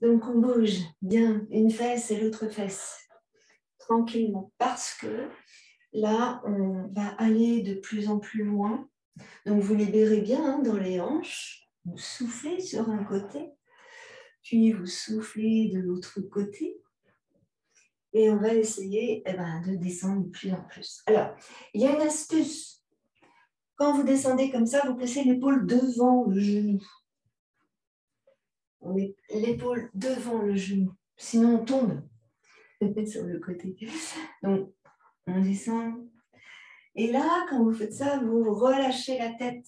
Donc, on bouge bien une fesse et l'autre fesse, tranquillement, parce que là, on va aller de plus en plus loin. Donc, vous libérez bien dans les hanches, vous soufflez sur un côté, puis vous soufflez de l'autre côté. Et on va essayer de descendre de plus en plus. Alors, il y a une astuce. Quand vous descendez comme ça, vous placez l'épaule devant le genou. On met l'épaule devant le genou. Sinon, on tombe sur le côté. Donc, on descend. Et là, quand vous faites ça, vous relâchez la tête.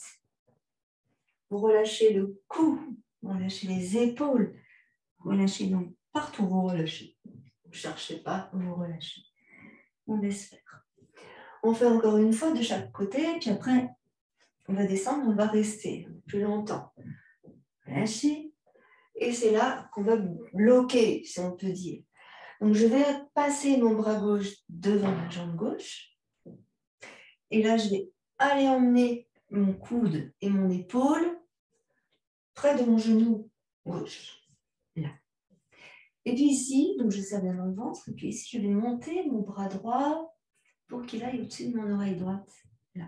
Vous relâchez le cou. Vous relâchez les épaules. Vous relâchez donc partout, vous relâchez. Ne cherchez pas, vous relâchez. On laisse faire. On fait encore une fois de chaque côté, puis après, on va descendre, on va rester plus longtemps. Lâcher. Et c'est là qu'on va bloquer, si on peut dire. Donc, je vais passer mon bras gauche devant ma jambe gauche. Et là, je vais aller emmener mon coude et mon épaule près de mon genou gauche. Là. Et puis ici, donc je serre bien dans le ventre. Et puis ici, je vais monter mon bras droit pour qu'il aille au-dessus de mon oreille droite. Là.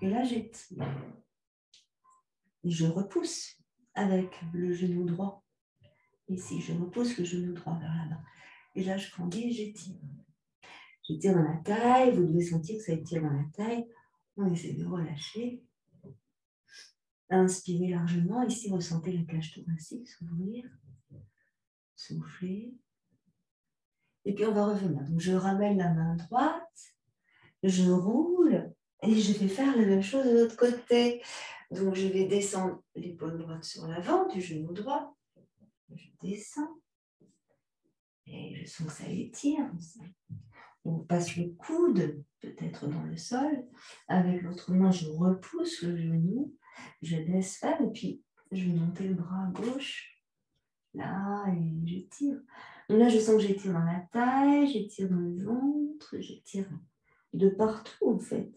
Et là, j'étire. Et je repousse avec le genou droit. Ici, je repousse le genou droit vers là-bas. Et là, je grandis et j'étire. J'étire dans la taille. Vous devez sentir que ça étire dans la taille. On essaie de relâcher. Inspirez largement. Ici, ressentez la cage thoracique s'ouvrir. Soufflez. Et puis, on va revenir. Donc, je ramène la main droite. Je roule. Et je vais faire la même chose de l'autre côté. Donc, je vais descendre l'épaule droite sur l'avant du genou droit. Je descends. Et je sens que ça étire. On passe le coude, peut-être dans le sol. Avec l'autre main, je repousse le genou. Je laisse faire. Et puis, je vais monter le bras gauche. Là, et j'étire. Donc là, je sens que j'étire dans la taille, j'étire dans le ventre, j'étire de partout, en fait.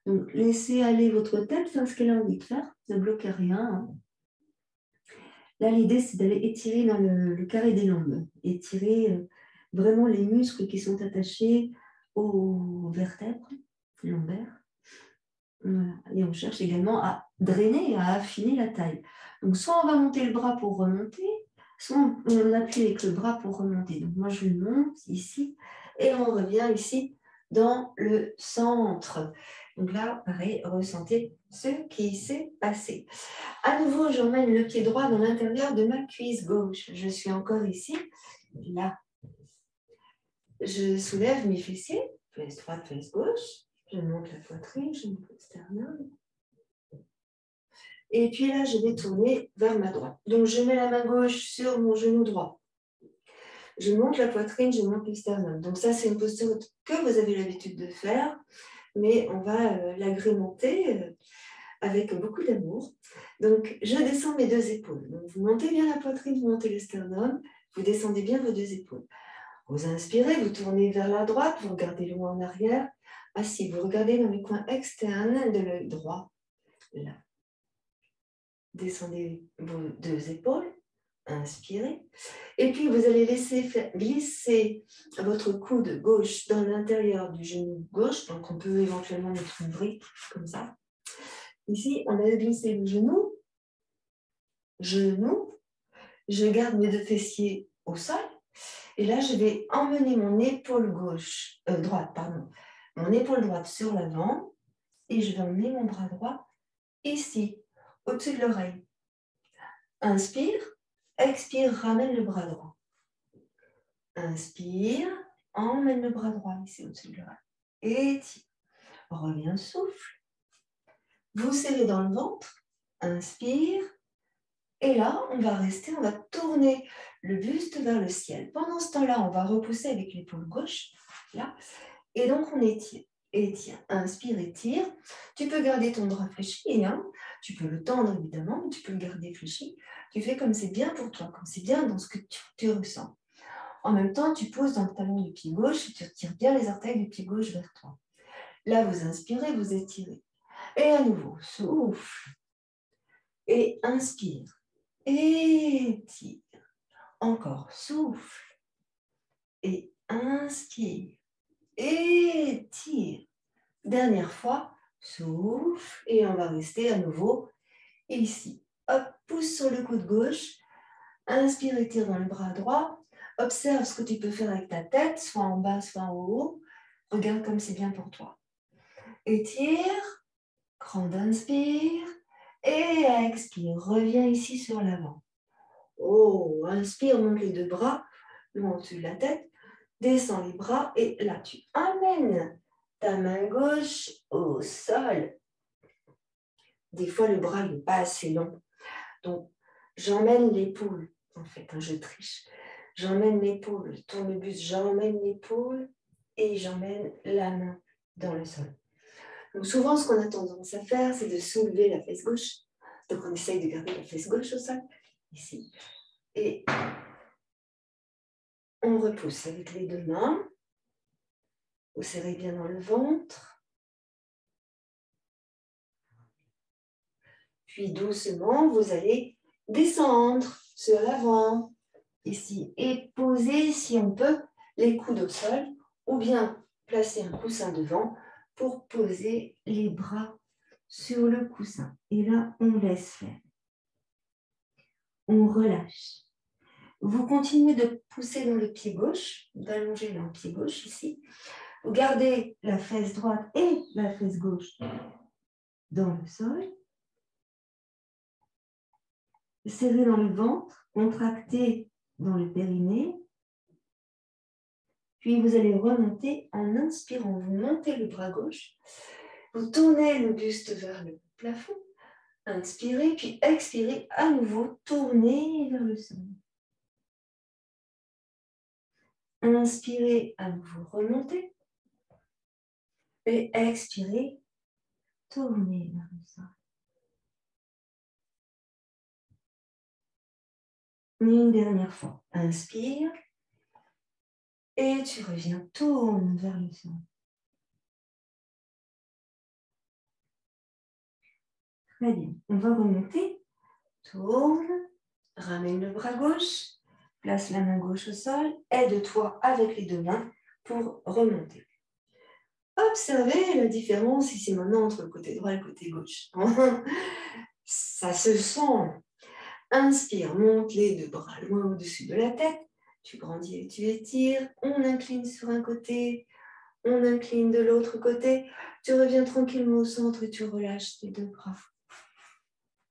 Donc, laissez aller votre tête, faire ce qu'elle a envie de faire. Ne bloquez rien. Hein. Là, l'idée, c'est d'aller étirer dans le carré des lombes. Étirer vraiment les muscles qui sont attachés aux vertèbres lombaires. Voilà. Et on cherche également à drainer et à affiner la taille. Donc, soit on va monter le bras pour remonter, soit on appuie avec le bras pour remonter. Donc, moi, je monte ici et on revient ici dans le centre. Donc là, pareil, ressentez ce qui s'est passé. À nouveau, j'emmène le pied droit dans l'intérieur de ma cuisse gauche. Je suis encore ici, là. Je soulève mes fessiers, fesse droite, fesse gauche. Je monte la poitrine, je monte le sternum. Et puis là, je vais tourner vers ma droite. Donc, je mets la main gauche sur mon genou droit. Je monte la poitrine, je monte le sternum. Donc, ça, c'est une posture que vous avez l'habitude de faire, mais on va l'agrémenter avec beaucoup d'amour. Donc, je descends mes deux épaules. Donc, vous montez bien la poitrine, vous montez le sternum, vous descendez bien vos deux épaules. Vous inspirez, vous tournez vers la droite, vous regardez loin en arrière. Assis, vous regardez dans les coins externes de l'œil droit. Là. Descendez vos deux épaules, inspirez. Et puis, vous allez laisser glisser votre coude gauche dans l'intérieur du genou gauche. Donc, on peut éventuellement mettre une brique comme ça. Ici, on laisse glisser le genou. Je garde mes deux fessiers au sol. Et là, je vais emmener mon épaule droite, mon épaule droite sur l'avant. Et je vais emmener mon bras droit ici, au-dessus de l'oreille. Inspire, expire, ramène le bras droit. Inspire, emmène le bras droit ici au-dessus de l'oreille. Étire. Reviens, souffle. Vous serrez dans le ventre. Inspire. Et là, on va rester, on va tourner le buste vers le ciel. Pendant ce temps-là, on va repousser avec l'épaule gauche. Là. Et donc, on étire. Étire. Inspire, étire. Tu peux garder ton bras fléchi. Hein. Tu peux le tendre, évidemment, mais tu peux le garder fléchi. Tu fais comme c'est bien pour toi, comme c'est bien dans ce que tu ressens. En même temps, tu poses dans le talon du pied gauche et tu retires bien les orteils du pied gauche vers toi. Là, vous inspirez, vous étirez. Et à nouveau, souffle. Et inspire. Étire. Encore, souffle. Et inspire. Étire. Dernière fois, souffle. Et on va rester à nouveau ici. Hop, pousse sur le coude gauche. Inspire, étire dans le bras droit. Observe ce que tu peux faire avec ta tête, soit en bas, soit en haut. Regarde comme c'est bien pour toi. Étire. Grand inspire. Et expire. Reviens ici sur l'avant. Oh, inspire, monte les deux bras, monte la tête, descends les bras et là tu amènes ta main gauche au sol. Des fois le bras n'est pas assez long, donc j'emmène l'épaule, en fait, hein, je triche. J'emmène l'épaule, je tourne le buste, j'emmène l'épaule et j'emmène la main dans le sol. Donc souvent ce qu'on a tendance à faire, c'est de soulever la fesse gauche. Donc on essaye de garder la fesse gauche au sol, ici. Et on repousse avec les deux mains. Vous serrez bien dans le ventre. Puis doucement, vous allez descendre sur l'avant, ici, et poser, si on peut, les coudes au sol, ou bien placer un coussin devant pour poser les bras sur le coussin. Et là, on laisse faire. On relâche. Vous continuez de pousser dans le pied gauche, d'allonger dans le pied gauche ici. Vous gardez la fesse droite et la fesse gauche dans le sol. Serrez dans le ventre, contractez dans le périnée. Puis vous allez remonter en inspirant. Vous montez le bras gauche. Vous tournez le buste vers le plafond. Inspirez, puis expirez à nouveau. Tournez vers le sol. Inspirez, à nouveau remontez. Et expirez, tournez vers le sol. Une dernière fois. Inspire. Et tu reviens, tourne vers le sol. Très bien. On va remonter. Tourne. Ramène le bras gauche. Place la main gauche au sol. Aide-toi avec les deux mains pour remonter. Observez la différence ici maintenant entre le côté droit et le côté gauche. Ça se sent. Inspire, monte les deux bras loin au-dessus de la tête. Tu grandis et tu étires. On incline sur un côté. On incline de l'autre côté. Tu reviens tranquillement au centre et tu relâches tes deux bras.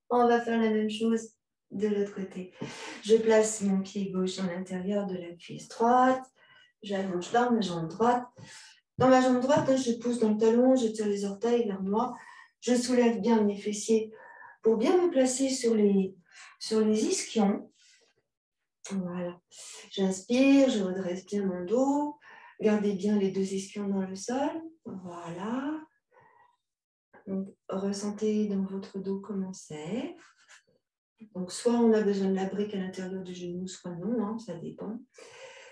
On va faire la même chose de l'autre côté. Je place mon pied gauche à l'intérieur de la cuisse droite. J'allonge dans ma jambe droite. Dans ma jambe droite, je pousse dans le talon, je tire les orteils vers moi. Je soulève bien mes fessiers pour bien me placer sur les ischions. Voilà. J'inspire, je redresse bien mon dos. Gardez bien les deux ischions dans le sol. Voilà. Donc, ressentez dans votre dos comment c'est. Donc, soit on a besoin de la brique à l'intérieur du genou, soit non, hein, ça dépend.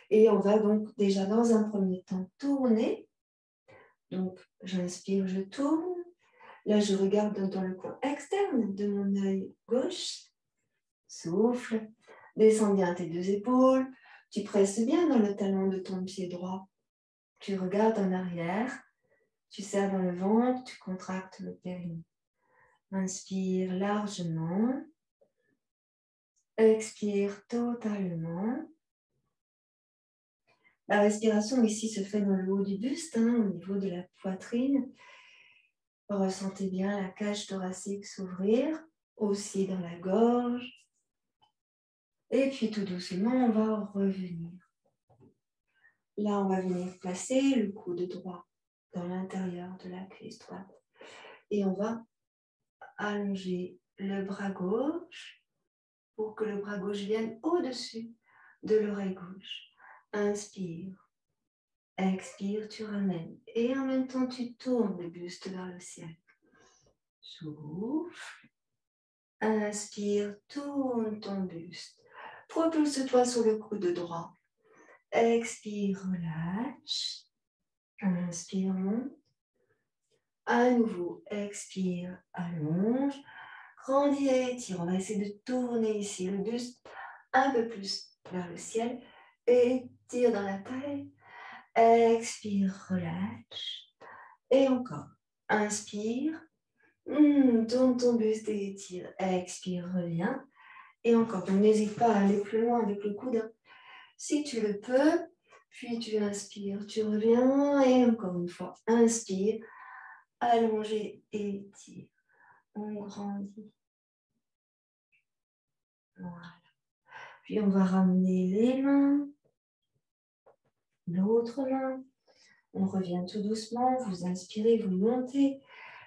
Et on va donc déjà dans un premier temps tourner. Donc, j'inspire, je tourne. Là, je regarde dans le coin externe de mon œil gauche. Souffle. Descends bien tes deux épaules. Tu presses bien dans le talon de ton pied droit. Tu regardes en arrière. Tu serres dans le ventre. Tu contractes le périnée. Inspire largement. Expire totalement. La respiration ici se fait dans le haut du buste, hein, au niveau de la poitrine. Ressentez bien la cage thoracique s'ouvrir, aussi dans la gorge. Et puis tout doucement, on va revenir. Là, on va venir placer le coude droit dans l'intérieur de la cuisse droite. Et on va allonger le bras gauche pour que le bras gauche vienne au-dessus de l'oreille gauche. Inspire. Expire, tu ramènes. Et en même temps, tu tournes le buste vers le ciel. Souffle. Inspire, tourne ton buste. Propulse-toi sur le coude droit. Expire, relâche. Inspire, monte. À nouveau, expire, allonge. Grandis et étire. On va essayer de tourner ici le buste un peu plus vers le ciel. Étire dans la taille. Expire, relâche. Et encore. Inspire. Tourne ton buste et étire. Expire, reviens. Et encore. Donc, n'hésite pas à aller plus loin avec le coude. Si tu le peux. Puis tu inspires, tu reviens. Et encore une fois. Inspire. Allongez, étire. On grandit. Voilà. Puis on va ramener les mains. L'autre main. On revient tout doucement. Vous inspirez, vous montez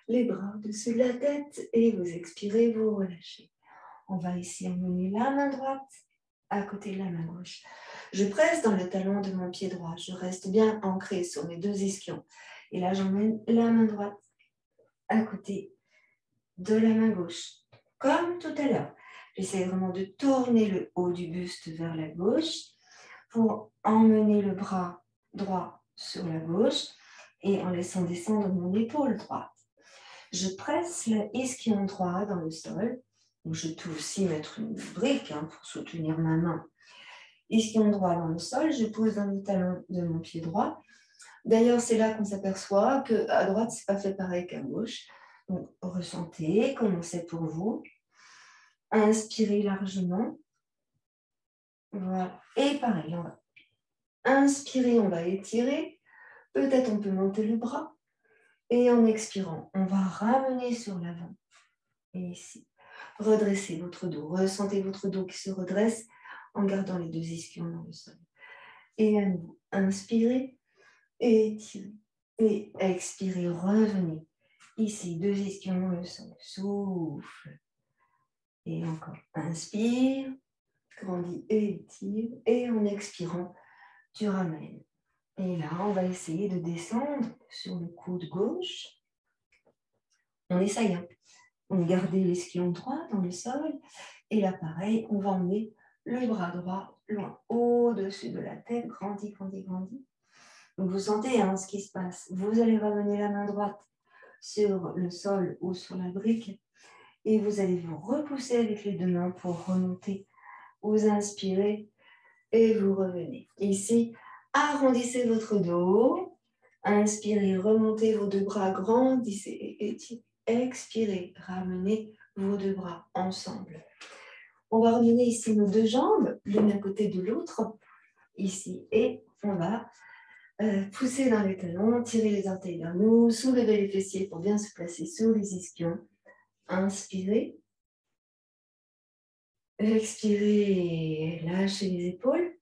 les bras au-dessus de la tête et vous expirez, vous relâchez. On va ici emmener la main droite à côté de la main gauche. Je presse dans le talon de mon pied droit. Je reste bien ancré sur mes deux ischions. Et là, j'emmène la main droite à côté de la main gauche. Comme tout à l'heure. J'essaie vraiment de tourner le haut du buste vers la gauche pour emmener le bras droit sur la gauche et en laissant descendre mon épaule droite. Je presse l'ischion droit dans le sol. Donc je peux aussi mettre une brique pour soutenir ma main. Ischion droit dans le sol, je pose dans le talon de mon pied droit. D'ailleurs, c'est là qu'on s'aperçoit qu'à droite, ce n'est pas fait pareil qu'à gauche. Donc, ressentez, commencez pour vous. Inspirez largement. Voilà. Et pareil, on va inspirer, on va étirer. Peut-être on peut monter le bras. Et en expirant, on va ramener sur l'avant. Et ici, redressez votre dos. Ressentez votre dos qui se redresse en gardant les deux ischions dans le sol. Et à nouveau, inspirez, étirez. Et expirez, revenez. Ici, deux ischions dans le sol. Souffle. Et encore, inspire, grandis et étire. Et en expirant, tu ramènes. Et là, on va essayer de descendre sur le coude gauche. On essaye. On garde l'ischion droit dans le sol. Et là, pareil, on va emmener le bras droit loin au-dessus de la tête. Grandis, grandis, grandis. Donc, vous sentez ce qui se passe. Vous allez ramener la main droite sur le sol ou sur la brique. Et vous allez vous repousser avec les deux mains pour remonter. Vous inspirez et vous revenez. Ici, arrondissez votre dos. Inspirez, remontez vos deux bras, grandissez et étirez. Expirez, ramenez vos deux bras ensemble. On va ramener ici nos deux jambes, l'une à côté de l'autre, ici. Et on va pousser dans les talons, tirer les orteils vers nous, soulever les fessiers pour bien se placer sous les ischions. Inspirez. Expirez, lâchez les épaules.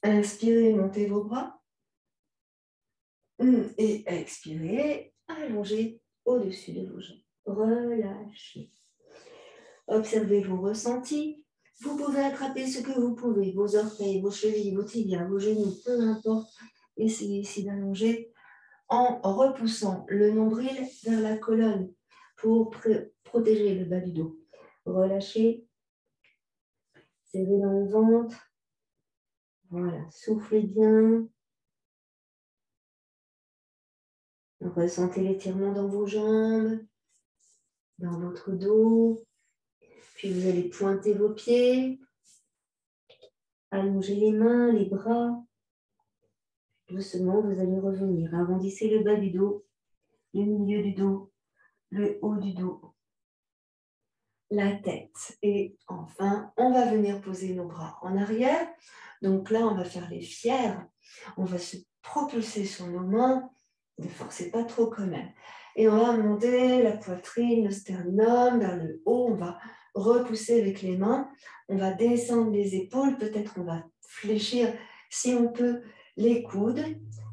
Inspirez, montez vos bras. Et expirez, allongez au-dessus de vos jambes. Relâchez. Observez vos ressentis. Vous pouvez attraper ce que vous pouvez, vos orteils, vos chevilles, vos tibias, vos genoux, peu importe. Essayez ici d'allonger en repoussant le nombril vers la colonne pour protéger le bas du dos. Relâchez. Serrez dans le ventre. Voilà, soufflez bien. Ressentez l'étirement dans vos jambes, dans votre dos. Puis vous allez pointer vos pieds, allonger les mains, les bras. Doucement, vous allez revenir. Arrondissez le bas du dos, le milieu du dos, le haut du dos, la tête. Et enfin, on va venir poser nos bras en arrière. Donc là, on va faire les fiers. On va se propulser sur nos mains. Ne forcez pas trop quand même. Et on va monter la poitrine, le sternum vers le haut. On va repousser avec les mains. On va descendre les épaules. Peut-être on va fléchir, si on peut, les coudes.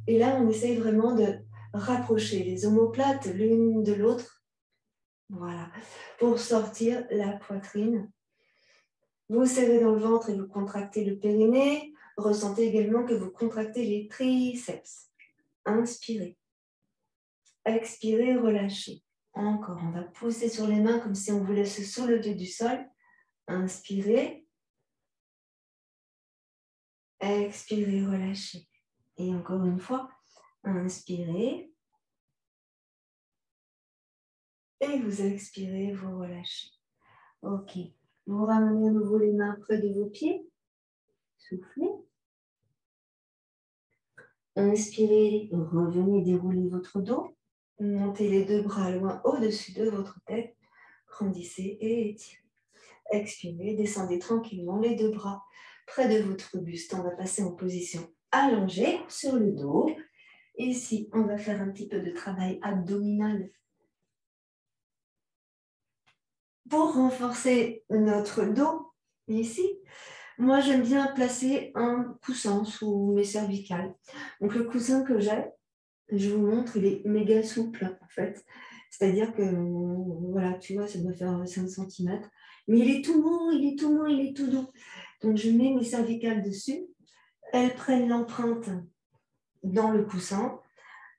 Et là, on essaye vraiment de rapprocher les omoplates l'une de l'autre. Voilà. Pour sortir la poitrine. Vous serrez dans le ventre et vous contractez le périnée. Ressentez également que vous contractez les triceps. Inspirez. Expirez, relâchez. Encore, on va pousser sur les mains comme si on voulait se soulever du sol. Inspirez. Expirez, relâchez. Et encore une fois, inspirez. Et vous expirez, vous relâchez. Ok. Vous ramenez à nouveau les mains près de vos pieds. Soufflez. Inspirez, revenez dérouler votre dos. Montez les deux bras loin au-dessus de votre tête. Grandissez et étirez. Expirez, descendez tranquillement les deux bras près de votre buste. On va passer en position allongée sur le dos. Ici, on va faire un petit peu de travail abdominal pour renforcer notre dos. Ici, moi, j'aime bien placer un coussin sous mes cervicales. Donc, le coussin que j'ai, je vous montre, il est méga souple, en fait. C'est-à-dire que, voilà, tu vois, ça doit faire 5 cm. Mais il est tout mou, il est tout mou, il est tout doux. Donc, je mets mes cervicales dessus. Elles prennent l'empreinte dans le coussin,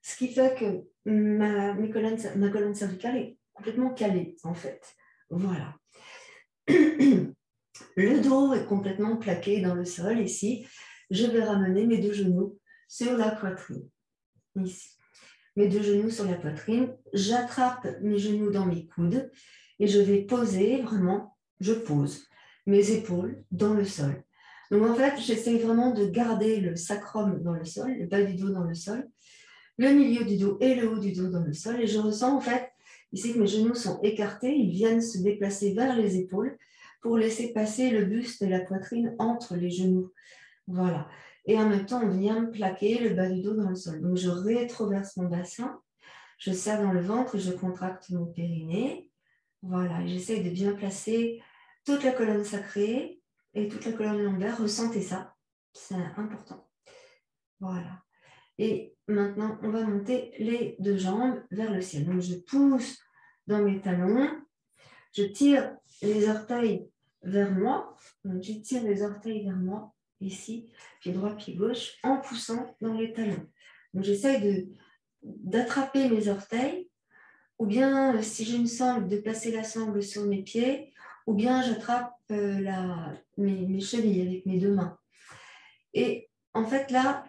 ce qui fait que ma colonne cervicale est complètement calée, en fait. Voilà. Le dos est complètement plaqué dans le sol. Ici, je vais ramener mes deux genoux sur la poitrine. Ici. Mes deux genoux sur la poitrine. J'attrape mes genoux dans mes coudes et je vais poser vraiment, je pose mes épaules dans le sol. Donc en fait, j'essaie vraiment de garder le sacrum dans le sol, le bas du dos dans le sol, le milieu du dos et le haut du dos dans le sol. Et je ressens en fait ici que mes genoux sont écartés, ils viennent se déplacer vers les épaules pour laisser passer le buste et la poitrine entre les genoux. Voilà. Et en même temps, on vient plaquer le bas du dos dans le sol. Donc, je rétroverse mon bassin, je serre dans le ventre et je contracte mon périnée. Voilà. J'essaie de bien placer toute la colonne sacrée et toute la colonne lombaire. Ressentez ça. C'est important. Voilà. Et maintenant, on va monter les deux jambes vers le ciel. Donc, je pousse dans mes talons. Je tire les orteils vers moi. Donc, je tire les orteils vers moi, ici, pied droit, pied gauche, en poussant dans les talons. Donc, j'essaye d'attraper mes orteils, ou bien, si j'ai une sangle, de placer la sangle sur mes pieds, ou bien j'attrape mes chevilles avec mes deux mains. Et en fait, là,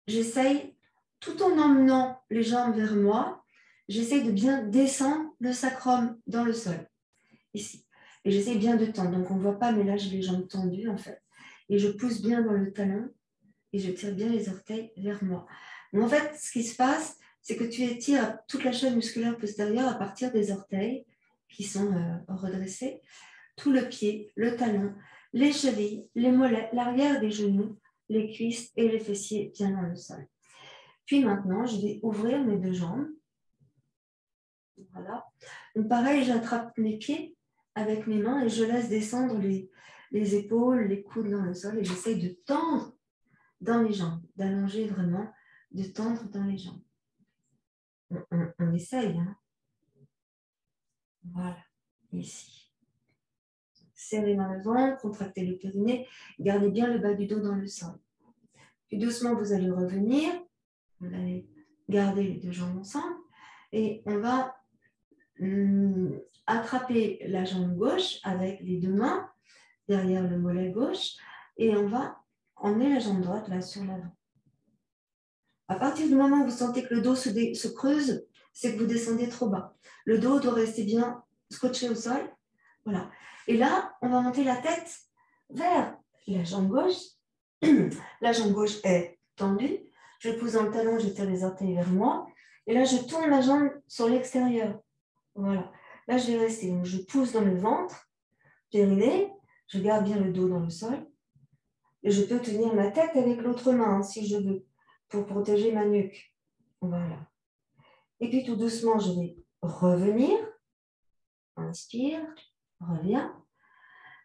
j'essaye, tout en emmenant les jambes vers moi, j'essaye de bien descendre le sacrum dans le sol. Ici. Et j'essaie bien de tendre. Donc, on ne voit pas, mais là, j'ai les jambes tendues, en fait. Et je pousse bien dans le talon et je tire bien les orteils vers moi. Donc, en fait, ce qui se passe, c'est que tu étires toute la chaîne musculaire postérieure à partir des orteils qui sont redressés, tout le pied, le talon, les chevilles, les mollets, l'arrière des genoux, les cuisses et les fessiers bien dans le sol. Puis maintenant, je vais ouvrir mes deux jambes. Voilà. Donc, pareil, j'attrape mes pieds avec mes mains et je laisse descendre les épaules, les coudes dans le sol et j'essaye de tendre dans les jambes, d'allonger vraiment, de tendre dans les jambes. On essaye. Hein. Voilà, ici. Serrez dans le ventre, contractez le périnée, gardez bien le bas du dos dans le sol. Puis doucement, vous allez revenir, vous allez garder les deux jambes ensemble et on va attraper la jambe gauche avec les deux mains derrière le mollet gauche et on va emmener la jambe droite là sur l'avant. À partir du moment où vous sentez que le dos se creuse, c'est que vous descendez trop bas. Le dos doit rester bien scotché au sol. Voilà. Et là, on va monter la tête vers la jambe gauche. La jambe gauche est tendue. Je pousse dans le talon, je tire les orteils vers moi. Et là, je tourne la jambe sur l'extérieur. Voilà. Là, je vais rester. Donc, je pousse dans le ventre, périnée. Je garde bien le dos dans le sol. Et je peux tenir ma tête avec l'autre main, hein, si je veux, pour protéger ma nuque. Voilà. Et puis, tout doucement, je vais revenir. Inspire, reviens.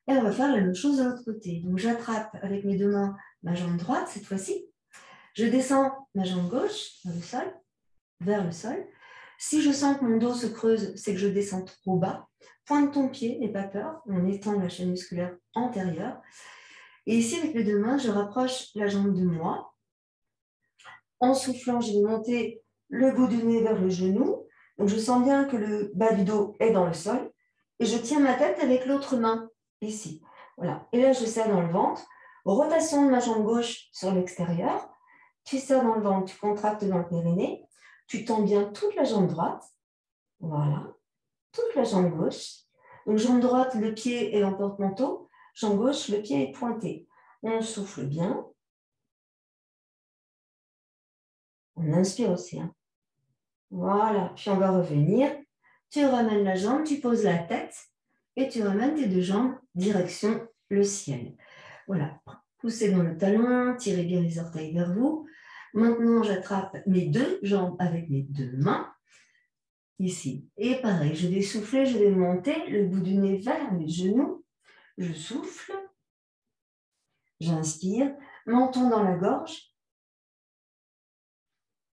Et on va faire la même chose de l'autre côté. Donc, j'attrape avec mes deux mains ma jambe droite, cette fois-ci. Je descends ma jambe gauche vers le sol. Si je sens que mon dos se creuse, c'est que je descends trop bas. Pointe ton pied, n'aie pas peur. On étend la chaîne musculaire antérieure. Et ici, avec les deux mains, je rapproche la jambe de moi. En soufflant, je vais monter le bout du nez vers le genou. Donc, je sens bien que le bas du dos est dans le sol. Et je tiens ma tête avec l'autre main, ici. Voilà. Et là, je serre dans le ventre. Rotation de ma jambe gauche sur l'extérieur. Tu serres dans le ventre, tu contractes dans le périnée. Tu tends bien toute la jambe droite. Voilà. Toute la jambe gauche. Donc, jambe droite, le pied est en porte-manteau. Jambe gauche, le pied est pointé. On souffle bien. On inspire aussi. Hein. Voilà. Puis, on va revenir. Tu ramènes la jambe, tu poses la tête et tu ramènes tes deux jambes direction le ciel. Voilà. Poussez dans le talon, tirez bien les orteils vers vous. Maintenant, j'attrape mes deux jambes avec mes deux mains. Ici. Et pareil, je vais souffler, je vais monter le bout du nez vers mes genoux. Je souffle. J'inspire. Menton dans la gorge.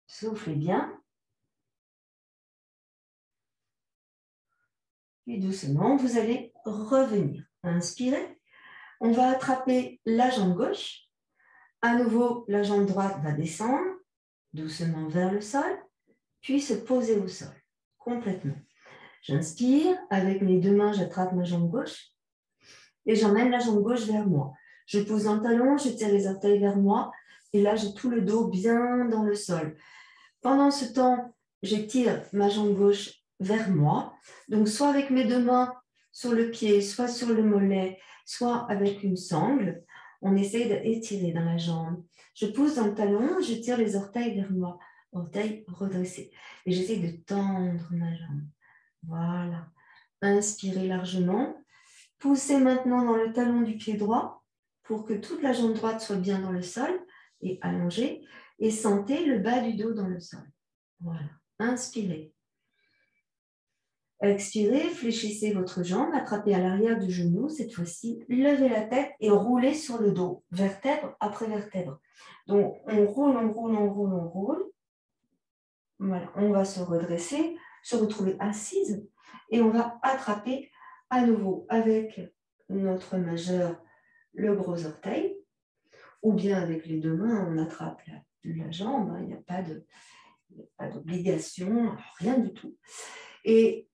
Soufflez bien. Puis doucement, vous allez revenir. Inspirez. On va attraper la jambe gauche. À nouveau, la jambe droite va descendre doucement vers le sol, puis se poser au sol, complètement. J'inspire. Avec mes deux mains, j'attrape ma jambe gauche et j'emmène la jambe gauche vers moi. Je pose un talon, je tire les orteils vers moi et là, j'ai tout le dos bien dans le sol. Pendant ce temps, j'étire ma jambe gauche vers moi. Donc, soit avec mes deux mains sur le pied, soit sur le mollet, soit avec une sangle. On essaie d'étirer dans la jambe. Je pousse dans le talon, je tire les orteils vers moi. Orteils redressés. Et j'essaie de tendre ma jambe. Voilà. Inspirez largement. Poussez maintenant dans le talon du pied droit pour que toute la jambe droite soit bien dans le sol et allongée. Et sentez le bas du dos dans le sol. Voilà. Inspirez. Expirez, fléchissez votre jambe, attrapez à l'arrière du genou. Cette fois-ci, levez la tête et roulez sur le dos, vertèbre après vertèbre. Donc, on roule, on roule, on roule, on roule. Voilà. On va se redresser, se retrouver assise et on va attraper à nouveau avec notre majeur le gros orteil ou bien avec les deux mains, on attrape la jambe. Il n'y a pas d'obligation, rien du tout. Et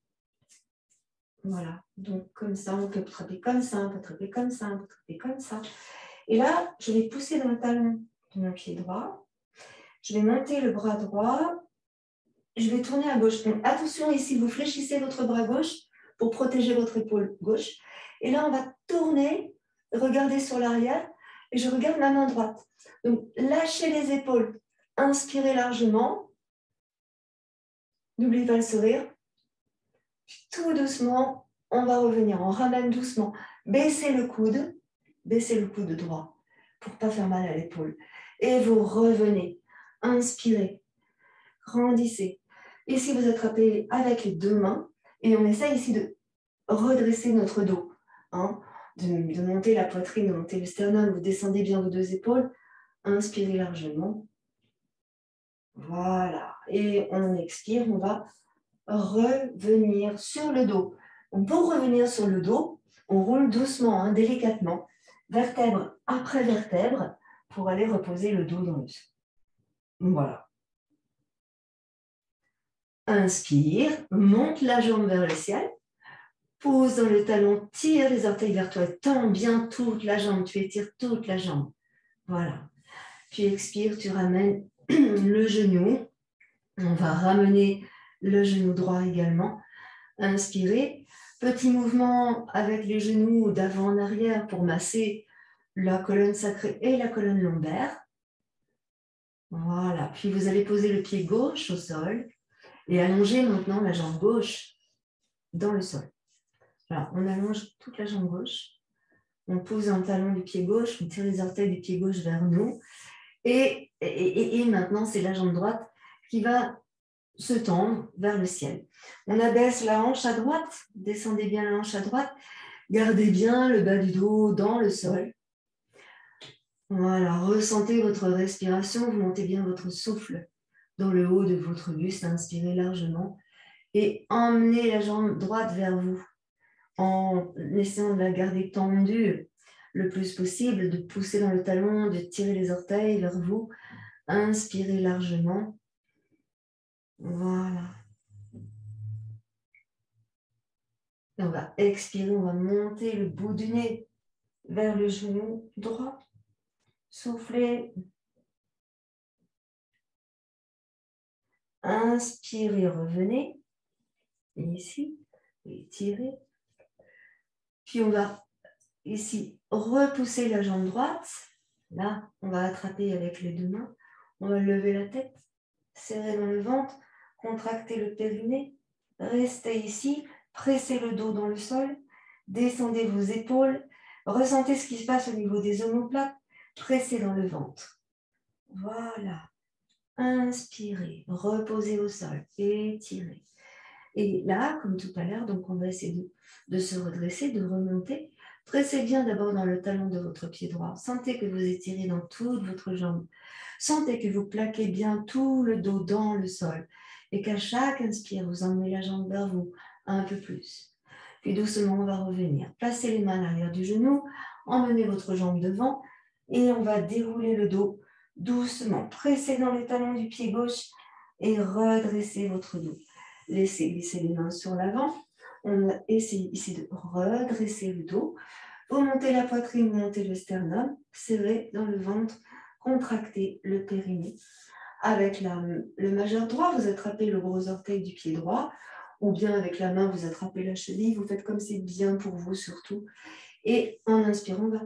voilà, donc comme ça, on peut attraper comme ça, on peut attraper comme ça, on peut attraper comme ça. Et là, je vais pousser dans le talon de mon pied droit. Je vais monter le bras droit. Je vais tourner à gauche. Donc attention ici, vous fléchissez votre bras gauche pour protéger votre épaule gauche. Et là, on va tourner, regarder sur l'arrière et je regarde ma main droite. Donc lâchez les épaules, inspirez largement. N'oubliez pas le sourire. Puis tout doucement, on va revenir. On ramène doucement. Baissez le coude droit pour ne pas faire mal à l'épaule. Et vous revenez. Inspirez. Grandissez. Ici, vous attrapez avec les deux mains et on essaie ici de redresser notre dos. Hein, de monter la poitrine, de monter le sternum. Vous descendez bien vos deux épaules. Inspirez largement. Voilà. Et on expire. On va revenir sur le dos. Donc, pour revenir sur le dos, on roule doucement, hein, délicatement, vertèbre après vertèbre, pour aller reposer le dos dans le sol. Voilà. Inspire, monte la jambe vers le ciel, pose dans le talon, tire les orteils vers toi, tends bien toute la jambe, tu étires toute la jambe. Voilà. Puis expire, tu ramènes le genou. On va ramener le genou droit également. Inspirez. Petit mouvement avec les genoux d'avant en arrière pour masser la colonne sacrée et la colonne lombaire. Voilà. Puis vous allez poser le pied gauche au sol et allonger maintenant la jambe gauche dans le sol. Alors, on allonge toute la jambe gauche. On pose un talon du pied gauche, on tire les orteils du pied gauche vers nous. Et maintenant, c'est la jambe droite qui va se tendre vers le ciel. On abaisse la hanche à droite, descendez bien la hanche à droite, gardez bien le bas du dos dans le sol. Voilà, ressentez votre respiration, vous montez bien votre souffle dans le haut de votre buste, inspirez largement et emmenez la jambe droite vers vous en essayant de la garder tendue le plus possible, de pousser dans le talon, de tirer les orteils vers vous, inspirez largement. Voilà. Et on va expirer, on va monter le bout du nez vers le genou droit. Soufflez. Inspirez, revenez. Et ici, étirez. Puis on va ici repousser la jambe droite. Là, on va attraper avec les deux mains. On va lever la tête, serrer dans le ventre, contracter le périnée. Restez ici, pressez le dos dans le sol, descendez vos épaules, ressentez ce qui se passe au niveau des omoplates, pressez dans le ventre. Voilà. Inspirez, reposez au sol, étirez. Et là, comme tout à l'heure, donc on va essayer de se redresser, de remonter. Pressez bien d'abord dans le talon de votre pied droit. Sentez que vous étirez dans toute votre jambe. Sentez que vous plaquez bien tout le dos dans le sol. Et qu'à chaque inspire, vous emmenez la jambe vers vous un peu plus. Puis doucement, on va revenir. Placez les mains à l'arrière du genou. Emmenez votre jambe devant. Et on va dérouler le dos doucement. Pressez dans les talons du pied gauche et redressez votre dos. Laissez glisser les mains sur l'avant. On essaye ici de redresser le dos. Vous montez la poitrine, montez le sternum, serrez dans le ventre, contractez le périnée. Avec le majeur droit, vous attrapez le gros orteil du pied droit, ou bien avec la main, vous attrapez la cheville. Vous faites comme c'est bien pour vous surtout. Et en inspirant, on va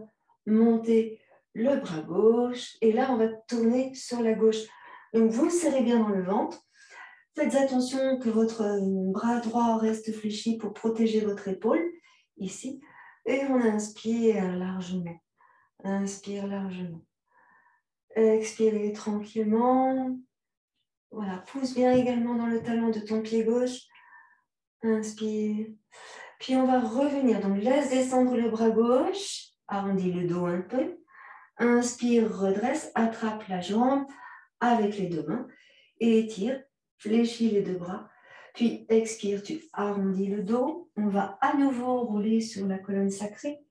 monter le bras gauche. Et là, on va tourner sur la gauche. Donc, vous serrez bien dans le ventre. Faites attention que votre bras droit reste fléchi pour protéger votre épaule, ici. Et on inspire largement. Inspire largement. Expirez tranquillement. Voilà, pousse bien également dans le talon de ton pied gauche. Inspire. Puis on va revenir. Donc laisse descendre le bras gauche. Arrondis le dos un peu. Inspire, redresse, attrape la jambe avec les deux mains. Et étire. Fléchis les deux bras, puis expire, tu arrondis le dos. On va à nouveau rouler sur la colonne sacrée,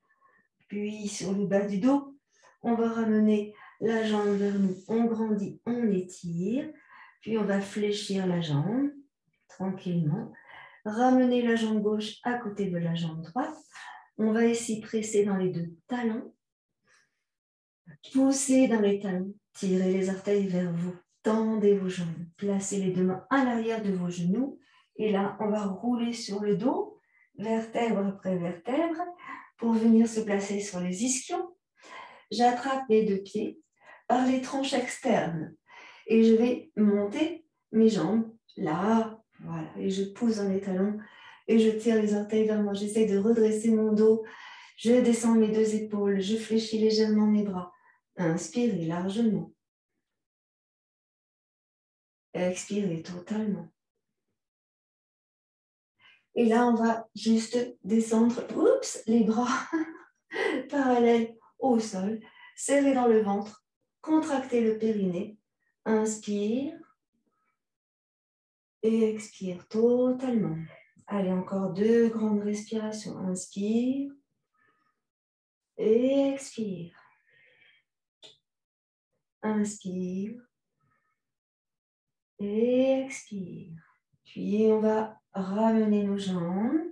puis sur le bas du dos. On va ramener la jambe vers nous, on grandit, on étire, puis on va fléchir la jambe tranquillement. Ramener la jambe gauche à côté de la jambe droite. On va ici presser dans les deux talons, pousser dans les talons, tirez les orteils vers vous. Tendez vos jambes, placez les deux mains à l'arrière de vos genoux. Et là, on va rouler sur le dos, vertèbre après vertèbre, pour venir se placer sur les ischions. J'attrape mes deux pieds par les tranches externes. Et je vais monter mes jambes là, voilà. Et je pousse dans les talons et je tire les orteils vers moi. J'essaie de redresser mon dos. Je descends mes deux épaules, je fléchis légèrement mes bras. Inspirez largement. Expirez totalement. Et là, on va juste descendre, les bras parallèles au sol, serrer dans le ventre, contracter le périnée. Inspire et expire totalement. Allez, encore deux grandes respirations. Inspire et expire. Inspire et expire. Puis on va ramener nos jambes,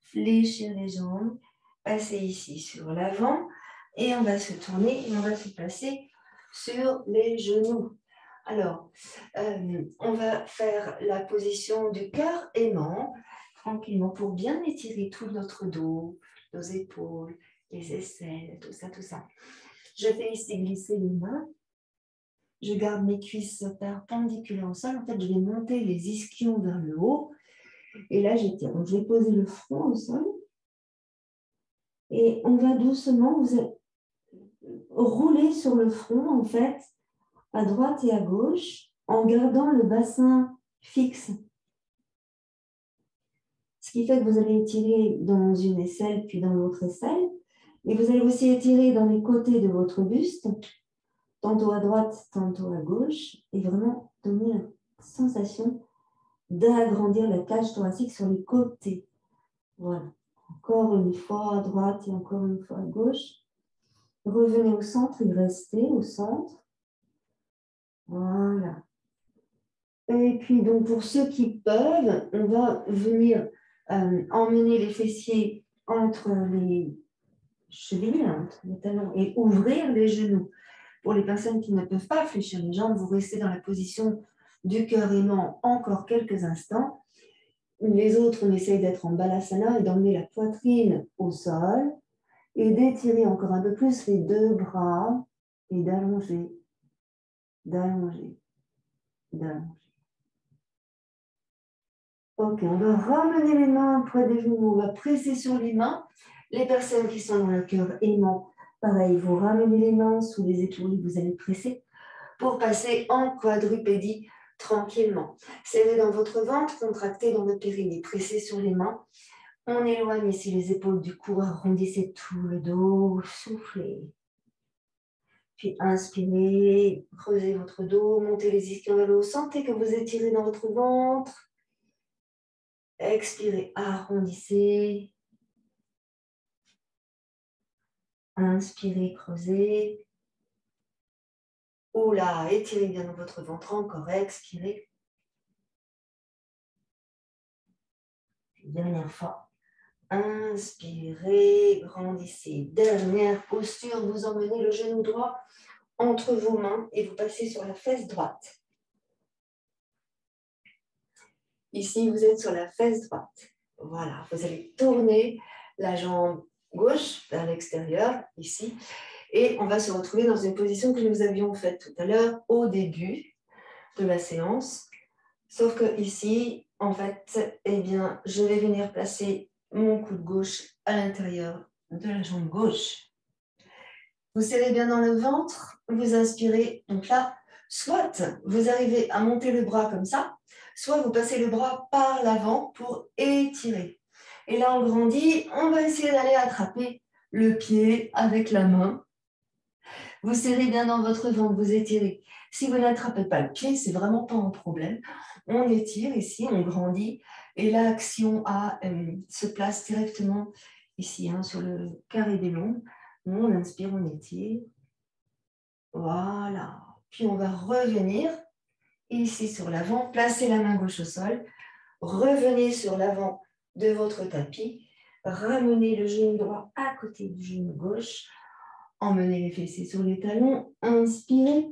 fléchir les jambes, passer ici sur l'avant et on va se tourner et on va se placer sur les genoux. Alors, on va faire la position du cœur aimant, tranquillement, pour bien étirer tout notre dos, nos épaules, les aisselles, tout ça, tout ça. Je fais ici glisser les mains. Je garde mes cuisses perpendiculaires au sol. En fait, je vais monter les ischions vers le haut. Et là, j'étire. Donc, je vais poser le front au sol. Et on va doucement, vous allez rouler sur le front, en fait, à droite et à gauche, en gardant le bassin fixe. Ce qui fait que vous allez étirer dans une aisselle, puis dans l'autre aisselle. Et vous allez aussi étirer dans les côtés de votre buste, tantôt à droite, tantôt à gauche, et vraiment donner la sensation d'agrandir la cage thoracique sur les côtés. Voilà. Encore une fois à droite et encore une fois à gauche. Revenez au centre et restez au centre. Voilà. Et puis, donc, pour ceux qui peuvent, on va venir emmener les fessiers entre les chevilles, entre les talons, et ouvrir les genoux. Pour les personnes qui ne peuvent pas fléchir les jambes, vous restez dans la position du cœur aimant encore quelques instants. Les autres, on essaye d'être en balasana et d'emmener la poitrine au sol et d'étirer encore un peu plus les deux bras et d'allonger, d'allonger, d'allonger. Ok, on va ramener les mains près des genoux, on va presser sur les mains. Les personnes qui sont dans le cœur aimant, pareil, vous ramenez les mains sous les épaules et vous allez presser pour passer en quadrupédie tranquillement. Serrez dans votre ventre, contractez dans le périnée, pressez sur les mains. On éloigne ici les épaules du cou, arrondissez tout le dos, soufflez. Puis inspirez, creusez votre dos, montez les ischions vers le haut, sentez que vous étirez dans votre ventre. Expirez, arrondissez. Inspirez, creusez. Oula, étirez bien dans votre ventre, encore expirez. Dernière fois. Inspirez, grandissez. Dernière posture, vous emmenez le genou droit entre vos mains et vous passez sur la fesse droite. Ici, vous êtes sur la fesse droite. Voilà, vous allez tourner la jambe gauche vers l'extérieur, ici, et on va se retrouver dans une position que nous avions faite tout à l'heure au début de la séance. Sauf que ici, en fait, eh bien, je vais venir placer mon coude gauche à l'intérieur de la jambe gauche. Vous serrez bien dans le ventre, vous inspirez. Donc là, soit vous arrivez à monter le bras comme ça, soit vous passez le bras par l'avant pour étirer. Et là, on grandit, on va essayer d'aller attraper le pied avec la main. Vous serrez bien dans votre ventre, vous étirez. Si vous n'attrapez pas le pied, c'est vraiment pas un problème. On étire ici, on grandit. Et l'action se place directement ici, sur le carré des lombes. On inspire, on étire. Voilà. Puis on va revenir ici sur l'avant, placer la main gauche au sol. Revenez sur l'avant de votre tapis. Ramenez le genou droit à côté du genou gauche. Emmenez les fessiers sur les talons. Inspirez.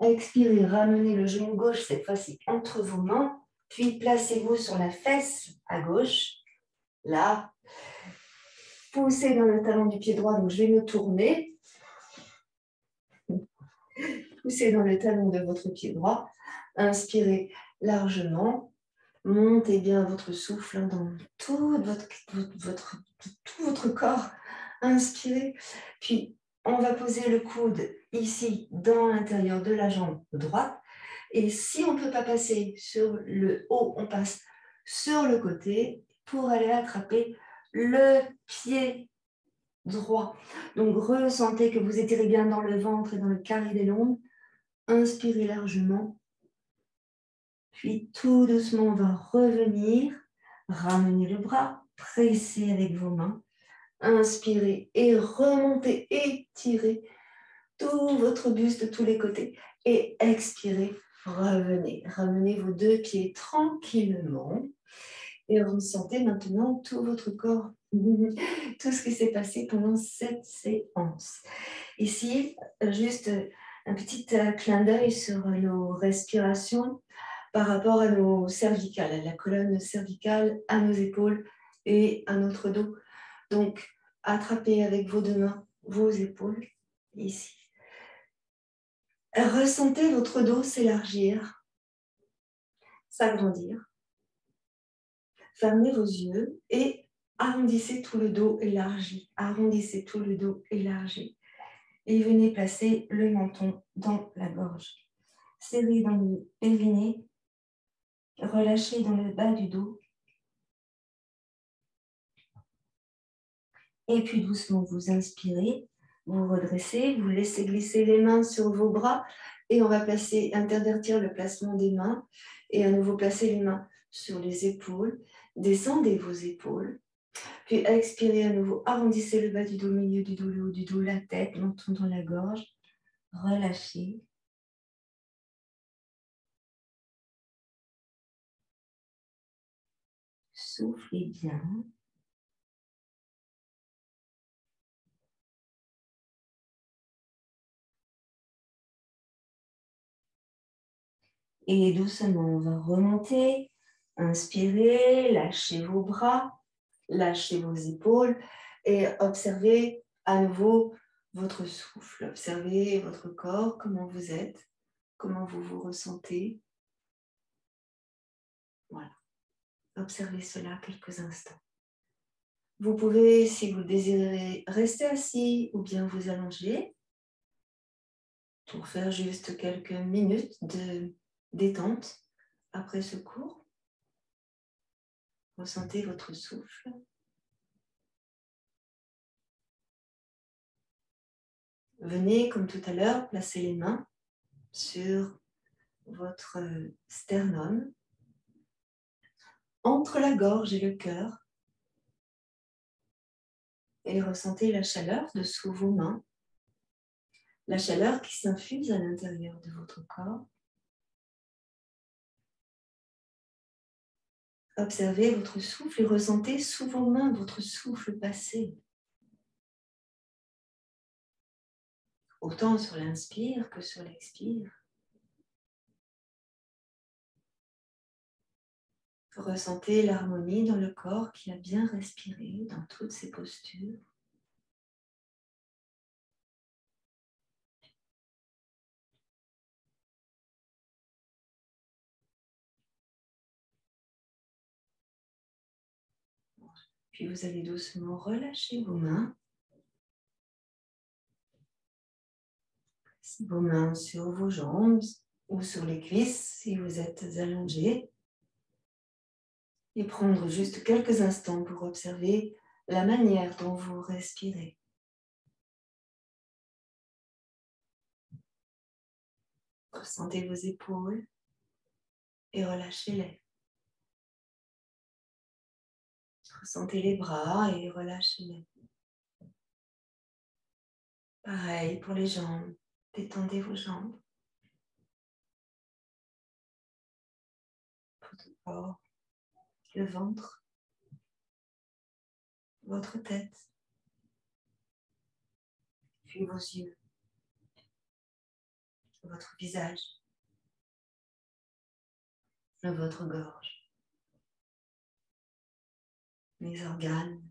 Expirez. Ramenez le genou gauche, cette fois-ci, entre vos mains. Puis placez-vous sur la fesse à gauche. Là. Poussez dans le talon du pied droit. Donc, je vais me tourner. Poussez dans le talon de votre pied droit. Inspirez largement. Montez bien votre souffle dans tout votre corps. Inspirez. Puis, on va poser le coude ici, dans l'intérieur de la jambe droite. Et si on ne peut pas passer sur le haut, on passe sur le côté pour aller attraper le pied droit. Donc, ressentez que vous étirez bien dans le ventre et dans le carré des lombes. Inspirez largement. Puis tout doucement, on va revenir. Ramenez le bras, pressez avec vos mains. Inspirez et remontez, étirez tout votre buste de tous les côtés. Et expirez, revenez. Ramenez vos deux pieds tranquillement. Et ressentez maintenant tout votre corps, tout ce qui s'est passé pendant cette séance. Ici, juste un petit clin d'œil sur nos respirations par rapport à nos cervicales, à la colonne cervicale, à nos épaules et à notre dos. Donc, attrapez avec vos deux mains vos épaules, ici. Ressentez votre dos s'élargir, s'agrandir. Fermez vos yeux et arrondissez tout le dos élargi. Arrondissez tout le dos élargi. Et venez placer le menton dans la gorge. Serrez dans le périnée. Relâchez dans le bas du dos. Et puis doucement, vous inspirez, vous redressez, vous laissez glisser les mains sur vos bras et on va intervertir le placement des mains et à nouveau placer les mains sur les épaules. Descendez vos épaules. Puis expirez à nouveau, arrondissez le bas du dos, milieu du dos, le haut du dos, la tête, menton dans la gorge. Relâchez. Soufflez bien. Et doucement, on va remonter Inspirez, lâchez vos bras, lâchez vos épaules et observez à nouveau votre souffle. Observez votre corps, comment vous êtes, comment vous vous ressentez. Voilà. Observez cela quelques instants. Vous pouvez, si vous le désirez, rester assis ou bien vous allonger pour faire juste quelques minutes de détente après ce cours. Ressentez votre souffle. Venez, comme tout à l'heure, placer les mains sur votre sternum, entre la gorge et le cœur, et ressentez la chaleur dessous vos mains, la chaleur qui s'infuse à l'intérieur de votre corps. Observez votre souffle et ressentez sous vos mains votre souffle passer. Autant sur l'inspire que sur l'expire. Ressentez l'harmonie dans le corps qui a bien respiré dans toutes ses postures. Puis vous allez doucement relâcher vos mains. Vos mains sur vos jambes ou sur les cuisses si vous êtes allongé. Et prendre juste quelques instants pour observer la manière dont vous respirez. Ressentez vos épaules et relâchez-les. Ressentez les bras et relâchez-les. Pareil pour les jambes. Détendez vos jambes. Votre corps, le ventre, votre tête, puis vos yeux, votre visage, votre gorge, les organes,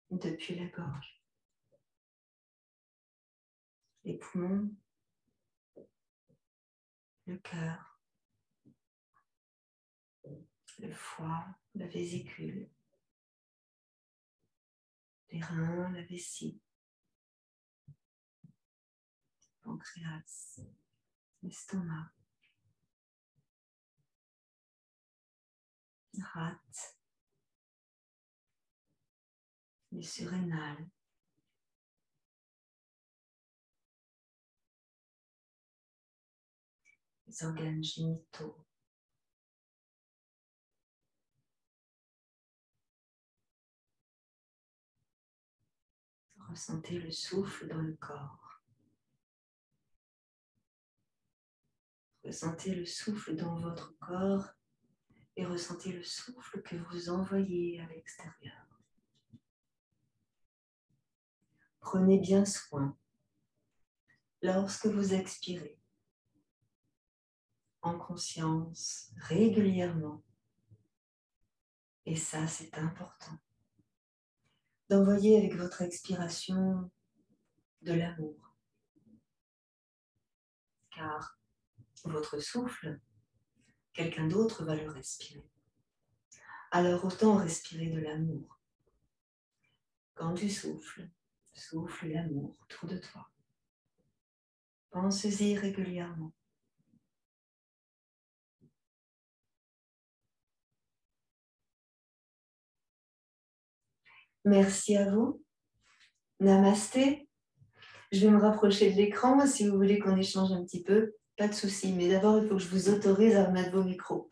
depuis la gorge, les poumons, le cœur, le foie, la vésicule, les reins, la vessie, le pancréas, l'estomac, la rate, les surrénales, les organes génitaux, ressentez le souffle dans le corps. Ressentez le souffle dans votre corps et ressentez le souffle que vous envoyez à l'extérieur. Prenez bien soin, lorsque vous expirez, en conscience, régulièrement, et ça c'est important, d'envoyer avec votre expiration de l'amour, car votre souffle, quelqu'un d'autre va le respirer. Alors autant respirer de l'amour. Quand tu souffles, souffle l'amour autour de toi. Pense-y régulièrement. Merci à vous. Namasté. Je vais me rapprocher de l'écran si vous voulez qu'on échange un petit peu. Pas de souci, mais d'abord il faut que je vous autorise à remettre vos micros.